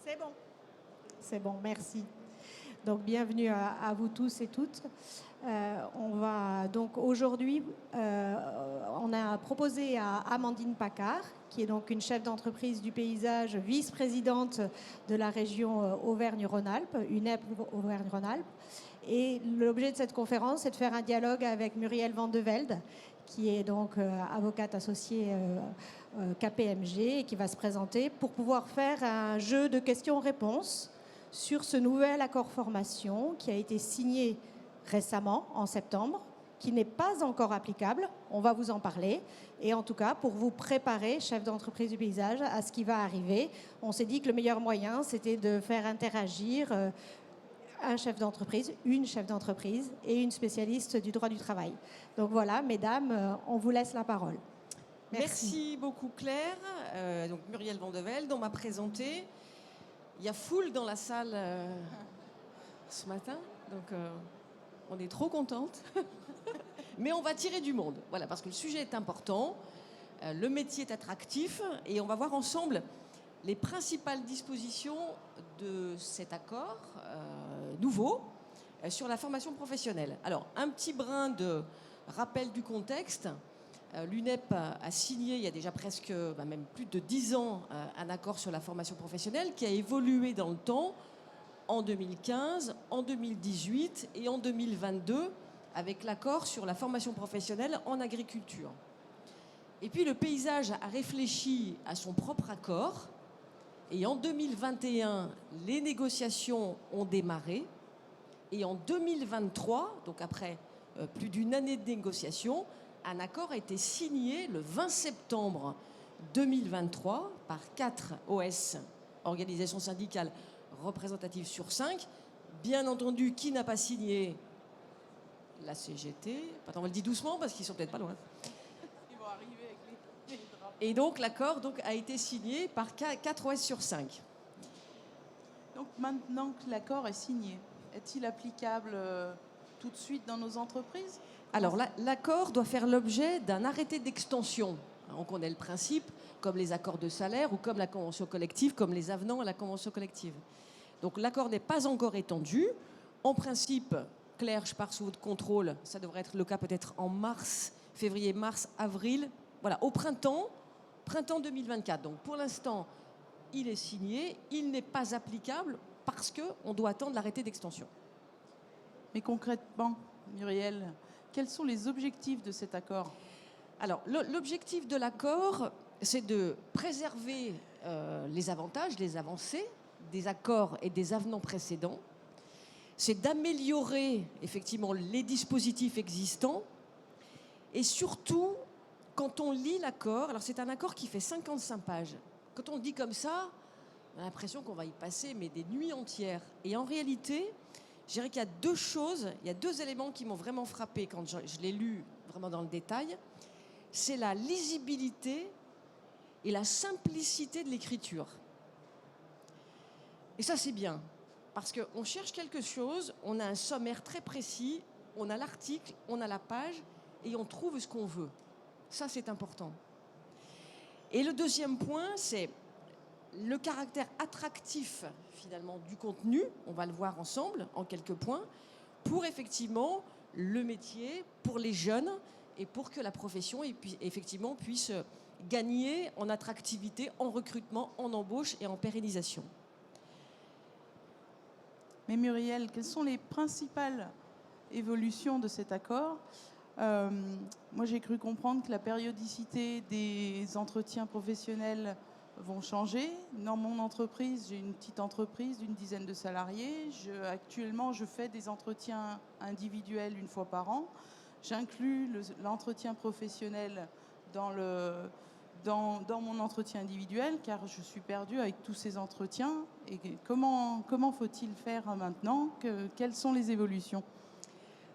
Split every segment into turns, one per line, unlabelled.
C'est bon. C'est bon, merci. Donc, bienvenue à vous tous et toutes. On va donc aujourd'hui, on a proposé à Amandine Paccard, qui est donc une chef d'entreprise du paysage, vice-présidente de la région Auvergne-Rhône-Alpes, UNEP Auvergne-Rhône-Alpes. Et l'objet de cette conférence, c'est de faire un dialogue avec Muriel Van de Velde, qui est donc avocate associée KPMG et qui va se présenter pour pouvoir faire un jeu de questions-réponses sur ce nouvel accord formation qui a été signé récemment, en septembre, qui n'est pas encore applicable. On va vous en parler. Et en tout cas, pour vous préparer, chef d'entreprise du paysage, à ce qui va arriver, on s'est dit que le meilleur moyen, c'était de faire interagir un chef d'entreprise, une chef d'entreprise et une spécialiste du droit du travail. Donc voilà, mesdames, on vous laisse la parole.
Merci beaucoup Claire. Donc Muriel Van de Velde, on m'a présenté. Il y a foule dans la salle ce matin, donc on est trop contente. Mais on va tirer du monde, voilà, parce que le sujet est important, le métier est attractif et on va voir ensemble les principales dispositions de cet accord nouveau sur la formation professionnelle. Alors, un petit brin de rappel du contexte. L'UNEP a signé il y a déjà presque, même plus de 10 ans, un accord sur la formation professionnelle qui a évolué dans le temps en 2015, en 2018 et en 2022 avec l'accord sur la formation professionnelle en agriculture. Et puis le paysage a réfléchi à son propre accord et en 2021, les négociations ont démarré et en 2023, donc après plus d'une année de négociations, un accord a été signé le 20 septembre 2023 par 4 OS, organisations syndicales représentatives sur 5. Bien entendu, qui n'a pas signé? La CGT. Attends, on le dit doucement parce qu'ils sont peut-être pas loin. Ils vont arriver avec les drapeaux. Et donc l'accord a été signé par 4 OS sur 5.
Donc maintenant que l'accord est signé, est-il applicable tout de suite dans nos entreprises?
Alors, l'accord doit faire l'objet d'un arrêté d'extension. On connaît le principe, comme les accords de salaire ou comme la convention collective, comme les avenants à la convention collective. Donc, l'accord n'est pas encore étendu. En principe, Claire, je pars sous votre contrôle, ça devrait être le cas peut-être en mars, février, mars, avril. Voilà, au printemps 2024. Donc, pour l'instant, il est signé, il n'est pas applicable parce qu'on doit attendre l'arrêté d'extension.
Mais concrètement, Muriel, quels sont les objectifs de cet accord?
Alors, l'objectif de l'accord, c'est de préserver les avantages, les avancées des accords et des avenants précédents. C'est d'améliorer effectivement les dispositifs existants. Et surtout, quand on lit l'accord, alors c'est un accord qui fait 55 pages. Quand on le dit comme ça, on a l'impression qu'on va y passer mais des nuits entières. Et en réalité, je dirais qu'il y a deux choses, il y a deux éléments qui m'ont vraiment frappé quand je l'ai lu vraiment dans le détail. C'est la lisibilité et la simplicité de l'écriture. Et ça, c'est bien, parce qu'on cherche quelque chose, on a un sommaire très précis, on a l'article, on a la page, et on trouve ce qu'on veut. Ça, c'est important. Et le deuxième point, c'est le caractère attractif finalement du contenu, on va le voir ensemble en quelques points, pour effectivement le métier, pour les jeunes et pour que la profession effectivement puisse gagner en attractivité, en recrutement, en embauche et en pérennisation.
Mais Muriel, quelles sont les principales évolutions de cet accord? Moi, j'ai cru comprendre que la périodicité des entretiens professionnels vont changer. Dans mon entreprise, j'ai une petite entreprise d'une dizaine de salariés. Actuellement, je fais des entretiens individuels une fois par an. J'inclus l'entretien professionnel dans mon entretien individuel, car je suis perdue avec tous ces entretiens. Et comment faut-il faire maintenant? Quelles sont les évolutions?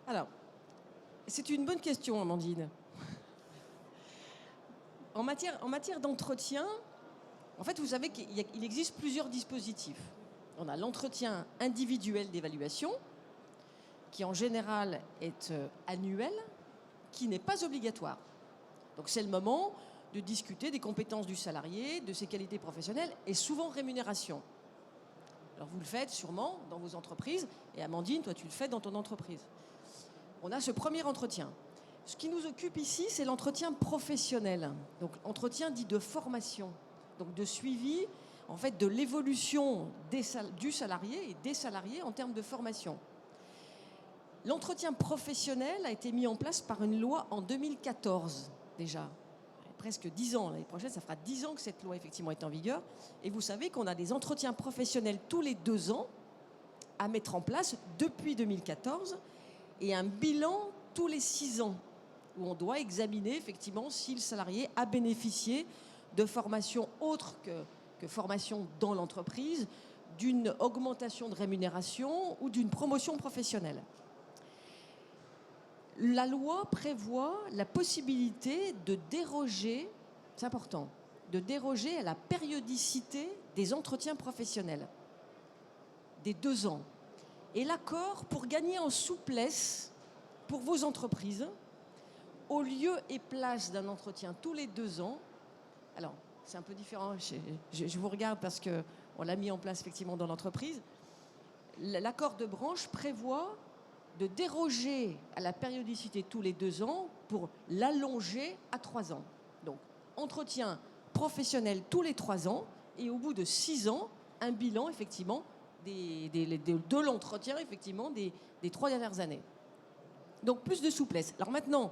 Alors, c'est une bonne question, Amandine. En matière d'entretien, en fait, vous savez qu'il existe plusieurs dispositifs. On a l'entretien individuel d'évaluation, qui en général est annuel, qui n'est pas obligatoire. Donc c'est le moment de discuter des compétences du salarié, de ses qualités professionnelles et souvent rémunération. Alors vous le faites sûrement dans vos entreprises, et Amandine, toi tu le fais dans ton entreprise. On a ce premier entretien. Ce qui nous occupe ici, c'est l'entretien professionnel. Donc entretien dit de formation, donc de suivi en fait de l'évolution du salarié et des salariés en termes de formation. L'entretien professionnel a été mis en place par une loi en 2014 déjà. Presque 10 ans. L'année prochaine, ça fera 10 ans que cette loi effectivement est en vigueur. Et vous savez qu'on a des entretiens professionnels tous les 2 ans à mettre en place depuis 2014 et un bilan tous les 6 ans où on doit examiner effectivement si le salarié a bénéficié de formations autres que formation dans l'entreprise, d'une augmentation de rémunération ou d'une promotion professionnelle. La loi prévoit la possibilité de déroger, c'est important, de déroger à la périodicité des entretiens professionnels, des 2 ans. Et l'accord, pour gagner en souplesse pour vos entreprises, au lieu et place d'un entretien tous les 2 ans, alors c'est un peu différent, je vous regarde parce qu'on l'a mis en place effectivement dans l'entreprise, l'accord de branche prévoit de déroger à la périodicité tous les 2 ans pour l'allonger à 3 ans. Donc, entretien professionnel tous les 3 ans et au bout de 6 ans, un bilan effectivement de l'entretien effectivement des 3 dernières années. Donc, plus de souplesse. Alors maintenant,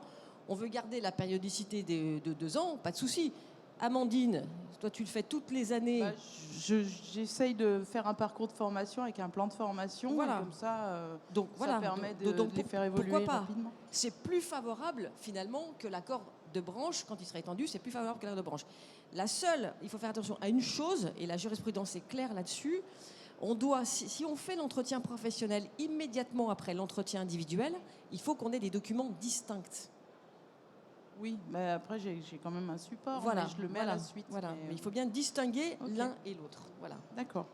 on veut garder la périodicité de 2 ans, pas de souci. Amandine, toi tu le fais toutes les années.
J'essaye de faire un parcours de formation avec un plan de formation.
Voilà.
Comme ça,
donc,
ça permet de les faire évoluer rapidement.
C'est plus favorable finalement que l'accord de branche, quand il sera étendu, c'est plus favorable que l'accord de branche. Il faut faire attention à une chose, et la jurisprudence est claire là-dessus, si on fait l'entretien professionnel immédiatement après l'entretien individuel, il faut qu'on ait des documents distincts.
Oui, mais après j'ai quand même un support,
voilà,
mais je le mets à la suite.
Voilà. Mais il faut bien distinguer l'un et l'autre. Voilà.
D'accord.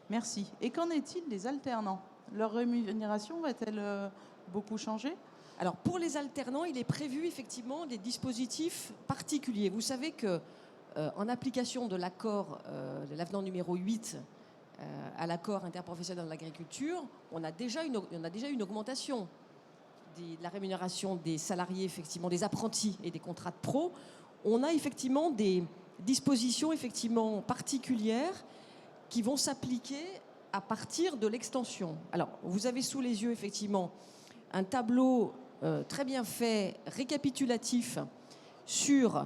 Merci. Et qu'en est-il des alternants? Leur rémunération va-t-elle beaucoup changer?
Alors pour les alternants, il est prévu effectivement des dispositifs particuliers. Vous savez que en application de l'accord, de l'avenant numéro 8 à l'accord interprofessionnel de l'agriculture, on a déjà une augmentation de la rémunération des salariés, effectivement, des apprentis et des contrats de pro. On a effectivement des dispositions effectivement particulières qui vont s'appliquer à partir de l'extension. Alors, vous avez sous les yeux effectivement un tableau très bien fait, récapitulatif sur,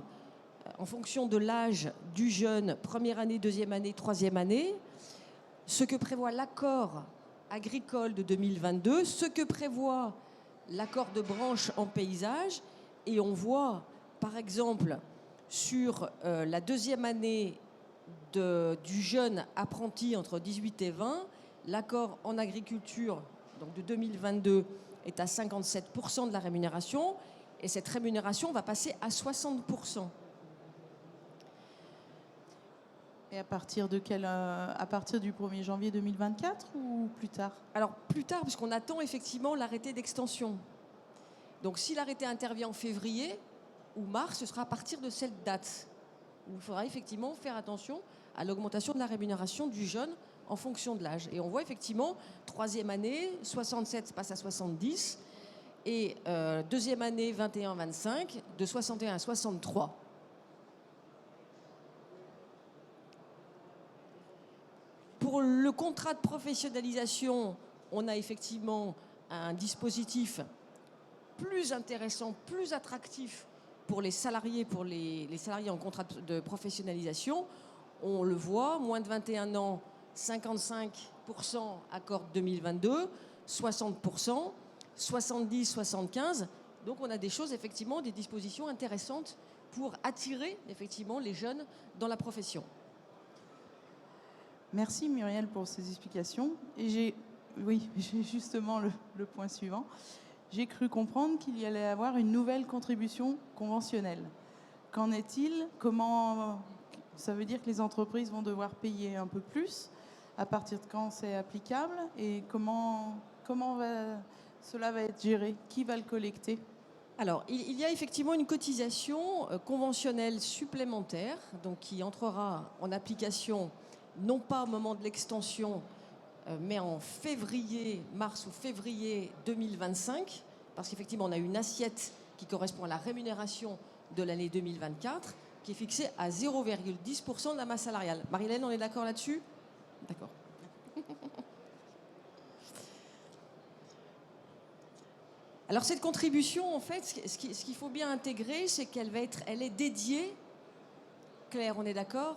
en fonction de l'âge du jeune, première année, deuxième année, troisième année, ce que prévoit l'accord agricole de 2022, ce que prévoit l'accord de branche en paysage, et on voit par exemple sur la deuxième année du jeune apprenti entre 18 et 20, l'accord en agriculture donc de 2022 est à 57% de la rémunération, et cette rémunération va passer à 60%.
Et à partir du 1er janvier 2024 ou plus tard?
Alors plus tard, parce qu'on attend effectivement l'arrêté d'extension. Donc si l'arrêté intervient en février ou mars, ce sera à partir de cette date où il faudra effectivement faire attention à l'augmentation de la rémunération du jeune en fonction de l'âge. Et on voit effectivement, troisième année, 67 passe à 70, et deuxième année, 21-25, de 61 à 63. Pour le contrat de professionnalisation, on a effectivement un dispositif plus intéressant, plus attractif pour les salariés en contrat de professionnalisation. On le voit, moins de 21 ans, 55% accord 2022, 60%, 70, 75%. Donc on a des choses, effectivement, des dispositions intéressantes pour attirer effectivement les jeunes dans la profession.
Merci Muriel pour ces explications. Et j'ai justement le point suivant. J'ai cru comprendre qu'il y allait avoir une nouvelle contribution conventionnelle. Qu'en est-il? Comment ça veut dire que les entreprises vont devoir payer un peu plus? À partir de quand c'est applicable? Et comment cela va être géré? Qui va le collecter?
Alors, il y a effectivement une cotisation conventionnelle supplémentaire, donc qui entrera en application non pas au moment de l'extension, mais en mars ou février 2025, parce qu'effectivement, on a une assiette qui correspond à la rémunération de l'année 2024, qui est fixée à 0,10% de la masse salariale. Marie-Hélène, on est d'accord là-dessus? D'accord. Alors cette contribution, en fait, ce qu'il faut bien intégrer, c'est elle est dédiée, Claire, on est d'accord?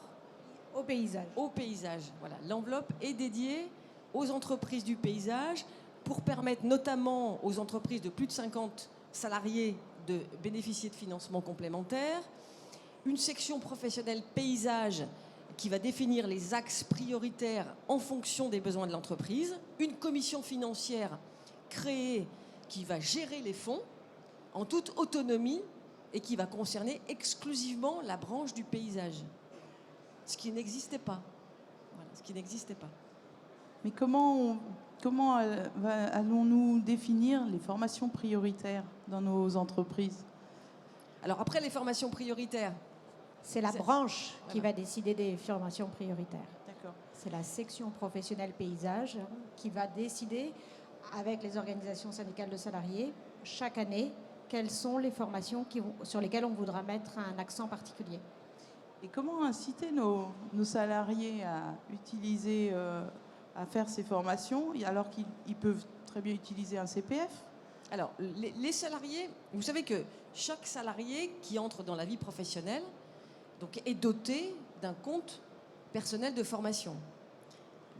Au paysage.
Au paysage. Voilà, l'enveloppe est dédiée aux entreprises du paysage pour permettre notamment aux entreprises de plus de 50 salariés de bénéficier de financements complémentaires. Une section professionnelle paysage qui va définir les axes prioritaires en fonction des besoins de l'entreprise. Une commission financière créée qui va gérer les fonds en toute autonomie et qui va concerner exclusivement la branche du paysage. Ce qui n'existait pas. Voilà, ce qui n'existait pas.
Mais comment allons-nous définir les formations prioritaires dans nos entreprises?
Alors après les formations prioritaires,
C'est la branche qui va décider des formations prioritaires.
D'accord.
C'est la section professionnelle paysage qui va décider, avec les organisations syndicales de salariés, chaque année, quelles sont les formations sur lesquelles on voudra mettre un accent particulier.
Et comment inciter nos salariés à utiliser, à faire ces formations, alors qu'ils peuvent très bien utiliser un CPF?
alors les salariés, vous savez que chaque salarié qui entre dans la vie professionnelle donc, est doté d'un compte personnel de formation.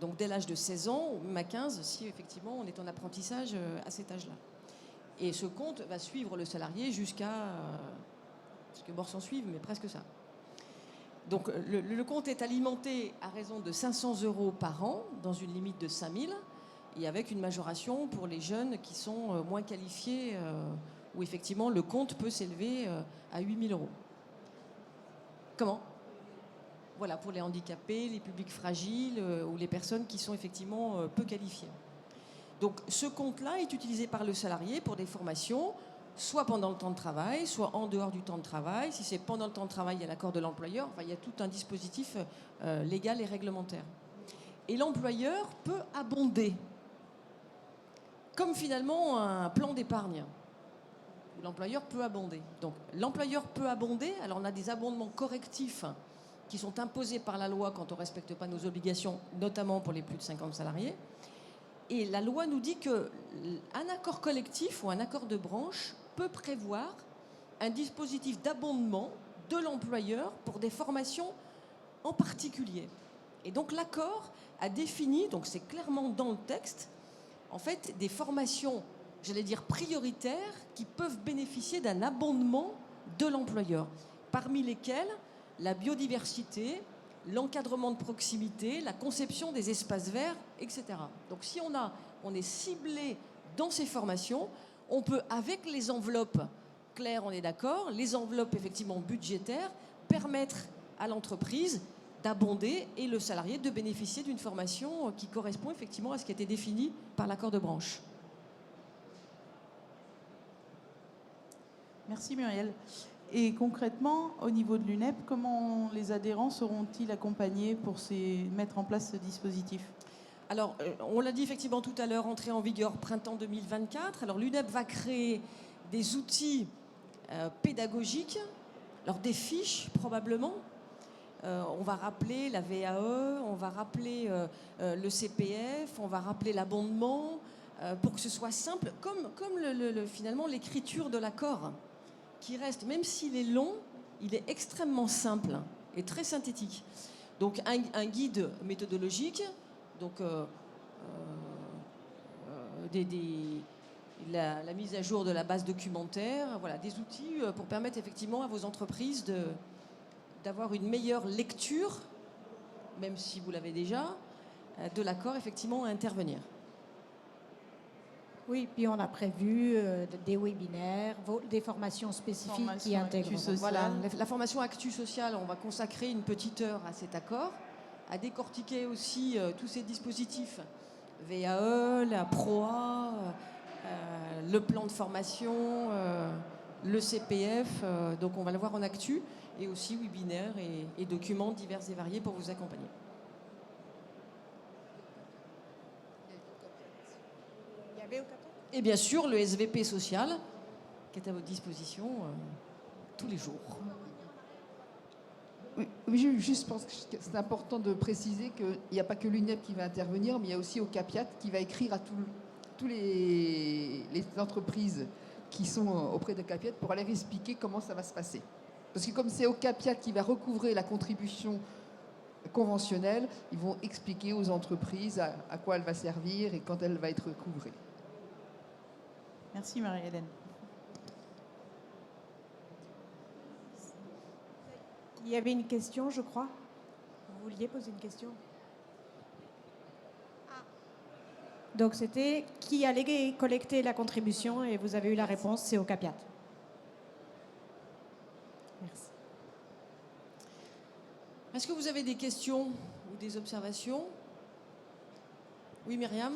Donc dès l'âge de 16 ans, ou même à 15, si effectivement on est en apprentissage à cet âge-là. Et ce compte va suivre le salarié jusqu'à ce que mort s'en suive, mais presque ça. Donc le compte est alimenté à raison de 500 € par an, dans une limite de 5 000, et avec une majoration pour les jeunes qui sont moins qualifiés, où effectivement le compte peut s'élever à 8 000 €. Comment? Voilà, pour les handicapés, les publics fragiles ou les personnes qui sont effectivement peu qualifiées. Donc ce compte-là est utilisé par le salarié pour des formations, soit pendant le temps de travail, soit en dehors du temps de travail. Si c'est pendant le temps de travail, il y a l'accord de l'employeur. Enfin, il y a tout un dispositif légal et réglementaire. Et l'employeur peut abonder, comme finalement un plan d'épargne. L'employeur peut abonder. Donc l'employeur peut abonder. Alors on a des abondements correctifs qui sont imposés par la loi quand on ne respecte pas nos obligations, notamment pour les plus de 50 salariés. Et la loi nous dit qu'un accord collectif ou un accord de branche peut prévoir un dispositif d'abondement de l'employeur pour des formations en particulier. Et donc l'accord a défini, donc c'est clairement dans le texte, en fait, des formations, j'allais dire prioritaires, qui peuvent bénéficier d'un abondement de l'employeur, parmi lesquelles la biodiversité, l'encadrement de proximité, la conception des espaces verts, etc. Donc si on est ciblé dans ces formations, on peut, avec les enveloppes, Claire, on est d'accord, les enveloppes effectivement budgétaires, permettre à l'entreprise d'abonder et le salarié de bénéficier d'une formation qui correspond effectivement à ce qui a été défini par l'accord de branche.
Merci Muriel. Et concrètement, au niveau de l'UNEP, comment les adhérents seront-ils accompagnés pour mettre en place ce dispositif?
Alors, on l'a dit effectivement tout à l'heure, entrée en vigueur printemps 2024. Alors, l'UNEP va créer des outils pédagogiques, alors des fiches probablement. On va rappeler la VAE, on va rappeler le CPF, on va rappeler l'abondement, pour que ce soit simple, comme finalement l'écriture de l'accord, qui reste, même s'il est long, il est extrêmement simple et très synthétique. Donc un guide méthodologique, donc la mise à jour de la base documentaire, voilà, des outils pour permettre effectivement à vos entreprises d'avoir une meilleure lecture, même si vous l'avez déjà, de l'accord effectivement à intervenir.
Oui, puis on a prévu des webinaires, des formations spécifiques qui intègrent.
Voilà, la formation Actu Social, on va consacrer une petite heure à cet accord, à décortiquer aussi tous ces dispositifs, VAE, la PROA, le plan de formation, le CPF, donc on va le voir en actu, et aussi webinaires et documents divers et variés pour vous accompagner. Et bien sûr, le SVP social, qui est à votre disposition tous les jours.
Oui, je pense que c'est important de préciser qu'il n'y a pas que l'UNEP qui va intervenir, mais il y a aussi Ocapiat qui va écrire à tous les entreprises qui sont auprès d'Ocapiat pour aller expliquer comment ça va se passer. Parce que comme c'est Ocapiat qui va recouvrer la contribution conventionnelle, ils vont expliquer aux entreprises à quoi elle va servir et quand elle va être recouvrée.
Merci Marie-Hélène.
Il y avait une question, je crois. Vous vouliez poser une question? Donc c'était qui allait collecter la contribution et vous avez eu la réponse, c'est Ocapiat. Merci.
Est-ce que vous avez des questions ou des observations? Oui, Myriam?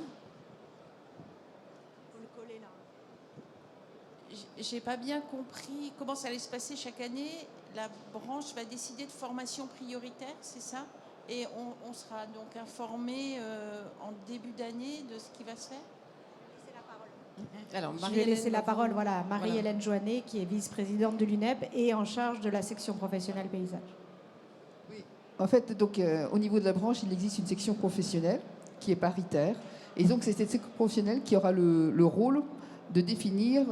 J'ai pas bien compris comment ça allait se passer chaque année. La branche va décider de formation prioritaire, c'est ça? Et on sera donc informé en début d'année de ce qui va se faire?
Alors,
Je vais laisser la parole à Marie-Hélène Joannet, qui est vice-présidente de l'UNEP et en charge de la section professionnelle paysage.
Oui. En fait, donc, au niveau de la branche, il existe une section professionnelle qui est paritaire. Et donc, c'est cette section professionnelle qui aura le rôle de définir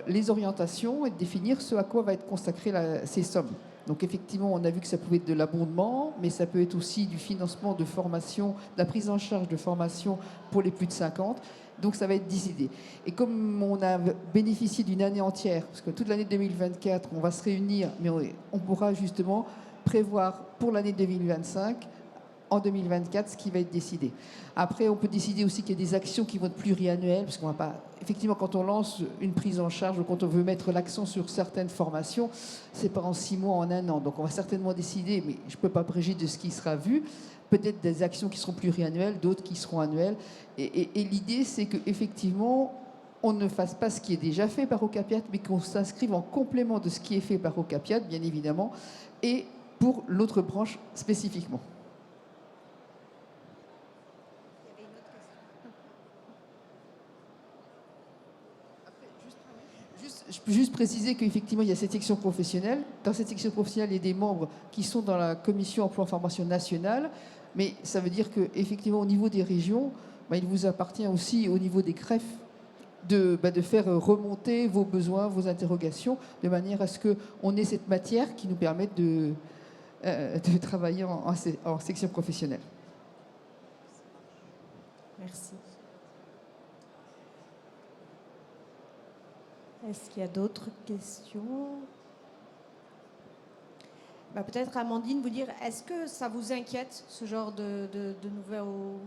les orientations et de définir ce à quoi va être consacrées ces sommes. Donc effectivement, on a vu que ça pouvait être de l'abondement, mais ça peut être aussi du financement de formation, de la prise en charge de formation pour les plus de 50. Donc ça va être décidé. Et comme on a bénéficié d'une année entière, parce que toute l'année 2024, on va se réunir, mais on pourra justement prévoir pour l'année 2025 en 2024 ce qui va être décidé. Après, on peut décider aussi qu'il y a des actions qui vont être pluriannuelles, parce qu'on va pas... Effectivement, quand on lance une prise en charge ou quand on veut mettre l'accent sur certaines formations, c'est pas en 6 mois, en 1 an. Donc on va certainement décider, mais je ne peux pas abréger de ce qui sera vu, peut-être des actions qui seront pluriannuelles, d'autres qui seront annuelles. Et l'idée, c'est qu'effectivement, on ne fasse pas ce qui est déjà fait par Ocapiat, mais qu'on s'inscrive en complément de ce qui est fait par Ocapiat, bien évidemment, et pour l'autre branche spécifiquement. Je peux juste préciser qu'effectivement, il y a cette section professionnelle. Dans cette section professionnelle, il y a des membres qui sont dans la commission emploi-formation nationale, mais ça veut dire qu'effectivement, au niveau des régions, il vous appartient aussi, au niveau des CREF, de faire remonter vos besoins, vos interrogations, de manière à ce qu'on ait cette matière qui nous permette de travailler en section professionnelle.
Merci. Est-ce qu'il y a d'autres questions? Peut-être, Amandine, vous dire, est-ce que ça vous inquiète, ce genre de nouveau,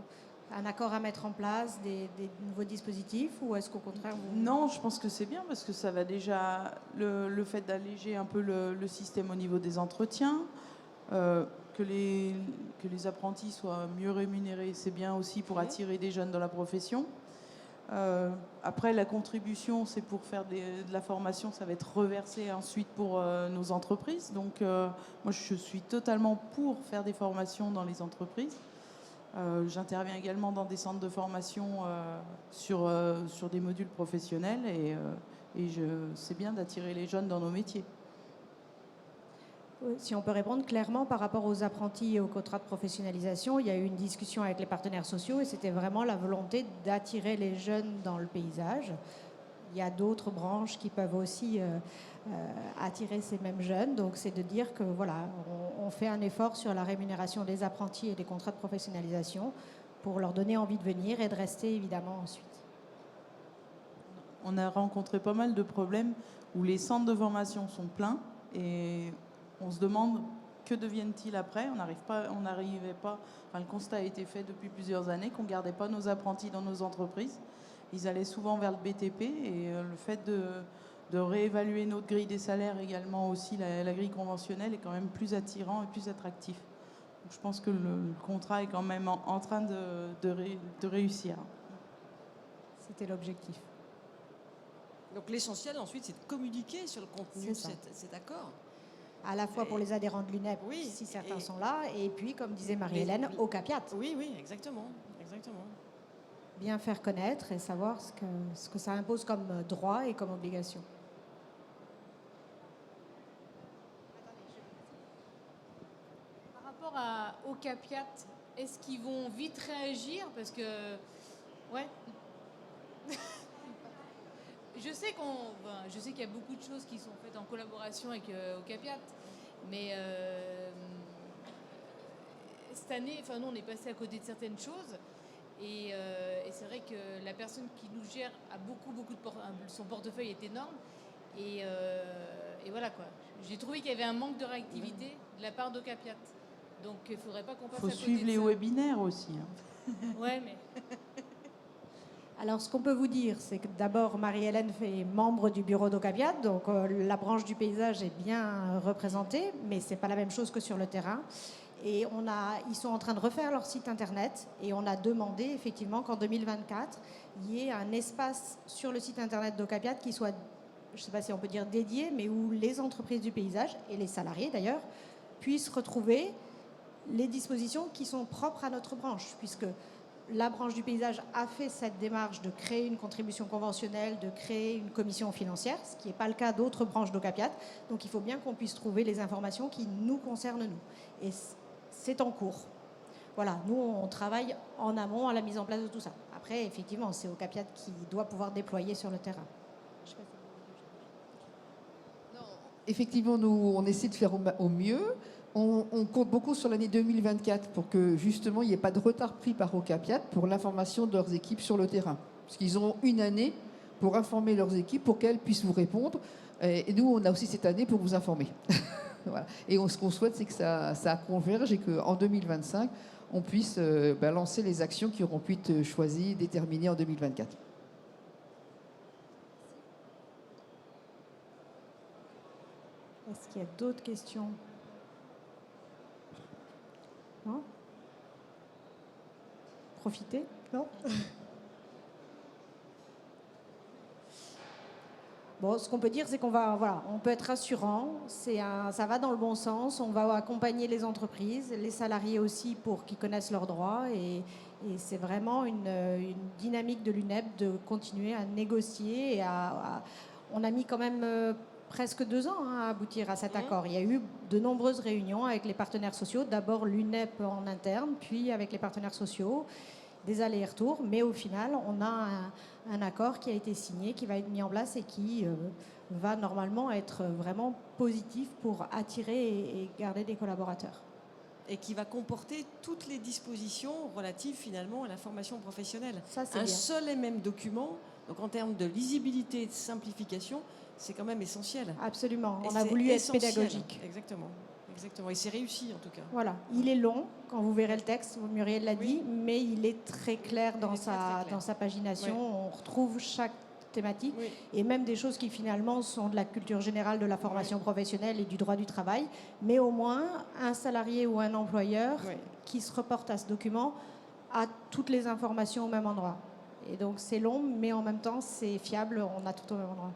un accord à mettre en place, des nouveaux dispositifs, ou est-ce qu'au contraire vous...
Non, je pense que c'est bien, parce que ça va déjà, le fait d'alléger un peu le système au niveau des entretiens, que les apprentis soient mieux rémunérés, c'est bien aussi pour attirer des jeunes dans la profession. Après, la contribution, c'est pour faire de la formation, ça va être reversé ensuite pour nos entreprises. Donc, moi, je suis totalement pour faire des formations dans les entreprises. J'interviens également dans des centres de formation sur des modules professionnels et c'est bien d'attirer les jeunes dans nos métiers.
Si on peut répondre clairement par rapport aux apprentis et aux contrats de professionnalisation, il y a eu une discussion avec les partenaires sociaux et c'était vraiment la volonté d'attirer les jeunes dans le paysage. Il y a d'autres branches qui peuvent aussi attirer ces mêmes jeunes. Donc c'est de dire que voilà, on fait un effort sur la rémunération des apprentis et des contrats de professionnalisation pour leur donner envie de venir et de rester évidemment ensuite.
On a rencontré pas mal de problèmes où les centres de formation sont pleins et on se demande que deviennent-ils après. On n'arrivait pas, le constat a été fait depuis plusieurs années qu'on ne gardait pas nos apprentis dans nos entreprises. Ils allaient souvent vers le BTP et le fait de réévaluer notre grille des salaires également aussi, la grille conventionnelle est quand même plus attirant et plus attractif. Donc, je pense que le contrat est quand même en train de réussir.
C'était l'objectif.
Donc l'essentiel ensuite, c'est de communiquer sur le contenu de cet accord.
À la fois pour les adhérents de l'UNEP, si certains sont là, et puis, comme disait Marie-Hélène, Ocapiat.
Oui, exactement.
bien faire connaître et savoir ce que ça impose comme droit et comme obligation.
Par rapport au CAPIAT, est-ce qu'ils vont vite réagir? Parce que, ouais. Je sais qu'il y a beaucoup de choses qui sont faites en collaboration avec au CAPIAT, mais cette année, nous on est passé à côté de certaines choses, et c'est vrai que la personne qui nous gère a beaucoup son portefeuille est énorme, et voilà quoi. J'ai trouvé qu'il y avait un manque de réactivité de la part de CAPIAT, donc il ne faudrait pas qu'on passe à côté.
Il faut suivre les webinaires aussi.
Ouais, mais...
Alors, ce qu'on peut vous dire, c'est que d'abord, Marie-Hélène fait membre du bureau d'Ocapiat, donc la branche du paysage est bien représentée, mais ce n'est pas la même chose que sur le terrain. Et ils sont en train de refaire leur site internet, et on a demandé effectivement qu'en 2024, il y ait un espace sur le site internet d'Ocapiat qui soit, je ne sais pas si on peut dire dédié, mais où les entreprises du paysage, et les salariés d'ailleurs, puissent retrouver les dispositions qui sont propres à notre branche, puisque la branche du paysage a fait cette démarche de créer une contribution conventionnelle, de créer une commission financière, ce qui n'est pas le cas d'autres branches d'Ocapiat. Donc il faut bien qu'on puisse trouver les informations qui nous concernent, nous. Et c'est en cours. Voilà, nous, on travaille en amont à la mise en place de tout ça. Après, effectivement, c'est Ocapiat qui doit pouvoir déployer sur le terrain.
Effectivement, nous, on essaie de faire au mieux. On compte beaucoup sur l'année 2024 pour que justement il n'y ait pas de retard pris par Ocapiat pour l'information de leurs équipes sur le terrain. Parce qu'ils ont une année pour informer leurs équipes pour qu'elles puissent vous répondre. Et nous, on a aussi cette année pour vous informer. Voilà. Et ce qu'on souhaite, c'est que ça converge et qu'en 2025, on puisse lancer les actions qui auront pu être choisies, déterminées en 2024.
Est-ce qu'il y a d'autres questions ? Non ? Profitez ? Non ? Bon, ce qu'on peut dire, c'est qu'on on peut être rassurant, ça va dans le bon sens, on va accompagner les entreprises, les salariés aussi pour qu'ils connaissent leurs droits et c'est vraiment une dynamique de l'UNEP de continuer à négocier on a mis quand même presque 2 ans à aboutir à cet accord. Il y a eu de nombreuses réunions avec les partenaires sociaux, d'abord l'UNEP en interne, puis avec les partenaires sociaux, des allers-retours, mais au final, on a un accord qui a été signé, qui va être mis en place et qui va normalement être vraiment positif pour attirer et garder des collaborateurs.
Et qui va comporter toutes les dispositions relatives finalement à la formation professionnelle.
Ça, c'est
un
bien.
seul et même document, donc en termes de lisibilité et de simplification, c'est quand même essentiel.
Absolument, on
Et
a
c'est
voulu être
essentiel.
pédagogique.
Exactement. Et c'est réussi en tout cas.
Voilà, il est long, quand vous verrez le texte, Muriel l'a dit, mais il est très clair dans sa pagination.
Oui.
On retrouve chaque thématique et même des choses qui finalement sont de la culture générale de la formation professionnelle et du droit du travail. Mais au moins, un salarié ou un employeur qui se reporte à ce document a toutes les informations au même endroit. Et donc c'est long, mais en même temps c'est fiable, on a tout au même endroit.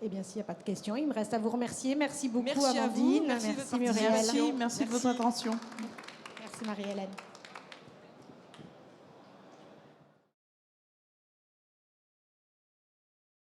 Eh bien, s'il n'y a pas de questions, il me reste à vous remercier. Merci beaucoup,
Merci à vous.
Amandine.
Merci de votre
Muriel.
participation.
Merci de votre attention.
Merci Marie-Hélène.